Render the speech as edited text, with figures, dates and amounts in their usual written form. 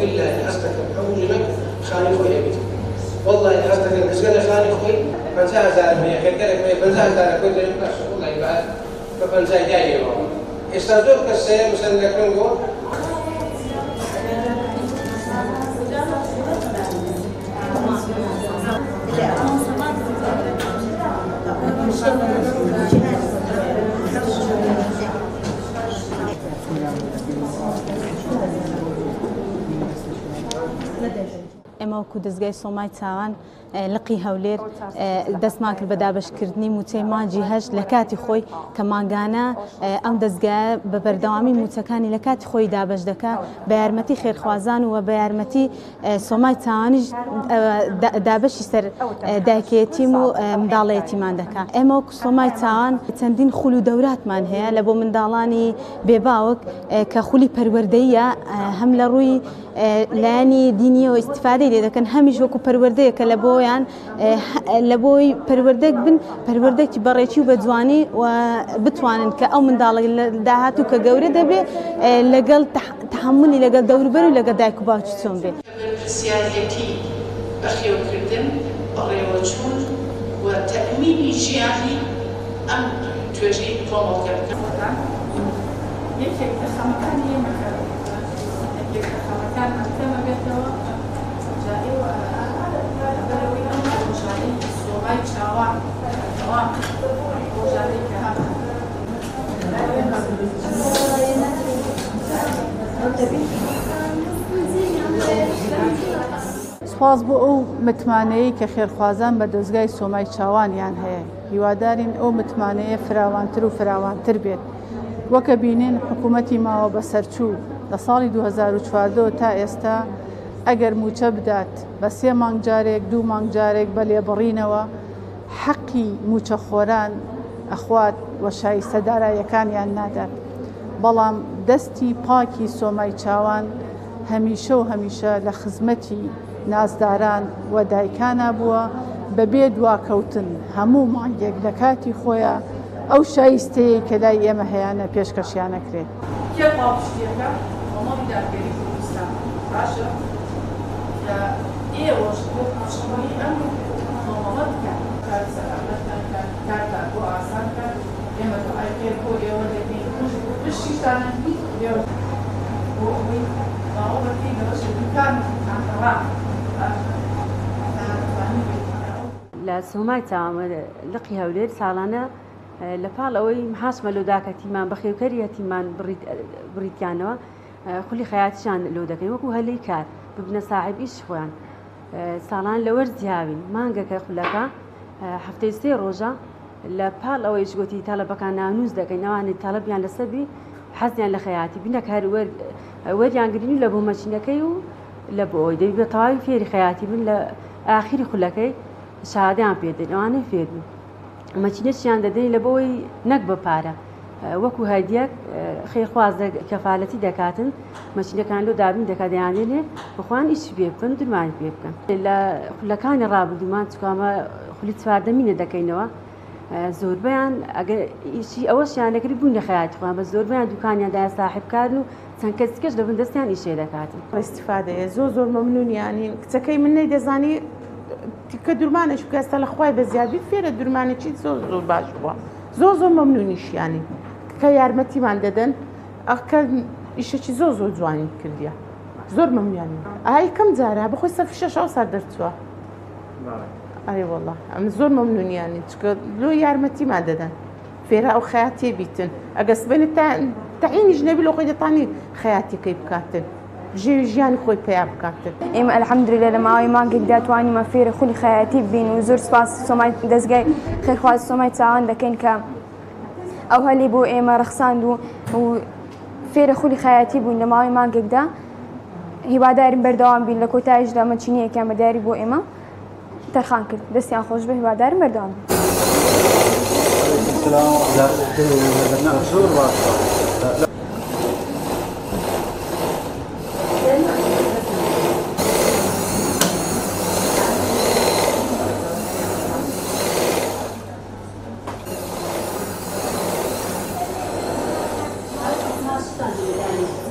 بالله حستك حوجنك خاني خويا بيت والله حستك المسجد خاني خوي فنزع زارمية كذلك فنزع زارك كل يوم نفسه والله يبعد فنزع جاي والله استاذوك السير مثلا كنقول ئێمە وەکو دەستگای سۆمای چاوان لقی هەولێر دەستمان کرد بە دابەشکردنی موچەی مانجی هەشت لە کاتی خۆی کە مانگانە ئەم دەستگایە بە بەردەوامی موچەکانی لە کاتی خۆی دابەش دەکات بە یارمەتی خێرخوازان و بە یارمەتی سۆمای چاوانیش دابەشی سەر دایکێتیم و منداڵەتیمان دەکات. ئێمە وەکو سۆمای چاوان چەندین خول و دەوراتمان هەیە لە بۆ منداڵانی بێباوک کە خولی پەروەردەیە هەم لە ڕووی لایەنی دینیەوە ئیستیفادەی لێ دەکەن هەمیش وەکو پەروەردەیەکە لە بۆیان لە بۆی پەروەردەک بن پەروەردەکی بەڕێکی و بە جوانی و بتوانن کە ئەو منداڵی داهاتوو کە گەورە دەبێ لەگەڵ تحملی لەگەڵ دەوروبەر و لەگەڵ دایک و باوکی چۆن بێ. پرسیارەتی بەخێوکردن بەڕێوەچوون و تەأمینی ژیانی ئەم توێژەی کۆمەڵگە بکەن. یەکێک لە خەمەکانی ئێمەکە یەکێک لە خەمەکان ئەمکەمە بێتەوە جارێ و بەرەوەی ئەم ڕۆژانەی سۆمای چاوان تەواو ڕۆژانەی کە هەم سپاس بۆ ئەو متمانەیە کە خێرخوازان بە دەستگای سۆمای چاوانیان هەیە هیوادارین ئەو متمانەیە فراوانتر و فراوانتر بێت وەکە بینین حکوومەتی ماوە بەسەرچوو لە ساڵی 2014 تا ئێستا ئەگەر موچە بدات بە 3 مانگ جارێک 2 مانگ جارێک بە لێبڕینەوە حەقی موچەخۆران ئەخوات و شایستەدارایەکانیان نادات بەڵام دەستی پاکی سۆمای چاوان هەمیشە و هەمیشە لە خزمەتی نازداران و دایکانە بووە بەبێ دواکەوتن هەموو مانگێک لە کاتی خۆیان ئەو شایستەیە کە لای ئێمە هەیەە پێشکەشیانەکرێت. کێڵاوشتیەکە کۆمەڵی داگەری کوردستان باشە کە ئێوەش بۆ پاشەوەی ئەم کۆمەڵە بکەن کار سەلامەتتان کات کارتان بۆ ئاسان کات ئێمە دوعای خێر بۆ ئێوە دەکەین پشتیتانە هیچ لێوە بۆ ئەوەی باوە بەکەی لەوەش دوکانتان ڕا لە سۆمای چاوان لقی هەولێر ساڵانە لە پاڵ ئەوەی محاس مەلۆداکەتیمان بەخێوکەریەتیمان بڕیتیانەوە خولی خەیاتیشان لۆ دەکەین وەکو هەلەی کار ببنە ساحب ئیش خۆیان ساڵان لە وەرزیاوین مانگەکە خولەکە هەفتەی 3 ڕۆژە لە پاڵ ئەوەیش گوتی تەڵەبەکان نانووس دەکەین ئەوانەی تەڵەبیان لەسەبی حەزیان لە خەیاتی بینە کار وەریانگرین لە بۆ مەچینەکەی و لە بۆ ئەوی دەبی بە تەواوی فێری خەیاتی بن لە ئاخری خولەکەی شادیان پێدەین ئەوانەی فێرن مەچینەشیان دەدەین لە بۆی نەک بە پارە وەکو هەدیەک خێرخواز کەفالەتی دەکاتن مەچینەکان لۆ دابین دەکات دەیانێنێ بخوان ئیش پێ بکەن درمانی پێ بکەن لە خولەکانی ڕابردوومان چکامە خولی چواردەمینە دەکەینەوە زۆربیان ئەگەر ئیشی ئەوەشیان دەکرد بوون لە خەیاتی خۆیان بە زۆربیان دوکانیاندا ساحبکارن و چەند کەسکەش دەبن دەستیان ئیشێ دەکاتن ئیستیفادەیە زۆر مەمنونیانی کچەکەی من نەیدەزانی کە دوورمانش کەستا لە خوای بە زیادی فێرە دوورمانێکی زۆر باش بووە زۆر مەمنونیشیانی کە یارمەتیمان دەدەن ئەکە ئیشێکی زۆر جوانی کردیە زۆر مەمنونیانی ئای کەم جارە بەخۆی سەفشە سەر دەرچووە ئەی وەڵڵا ئەم زۆر مەمنونیانی چکە لۆ یارمەتیمان دەدەن فێرە ئەو خەیاتێ بیتن ئەگەس بێنێت تەعینیش نەبی لە خۆی دەتانی خەیاتیەکەی بکاتن ژیانی خۆی پیا بکاتن. ئێمە ئەلحەمدولێ لە ماوەی مانگێکدا توانیمە فێرە خولی خەیاتی بین و زۆر سپاس سۆمای دەستگای خێرخواز سۆمای چاوان دەکەین کە ئەو هەلی بۆ ئێمە ڕەخساند و فێرە خولی خەیاتی بووین لە ماوەی مانگێکدا هیوادارین بەردەوام بین لە کۆتاییشدا مەچینەیەکیان بەدیاری بۆ ئێمە تەرخان کرد دەستیان خۆش بە هیوادارین بەردەوام Thank you.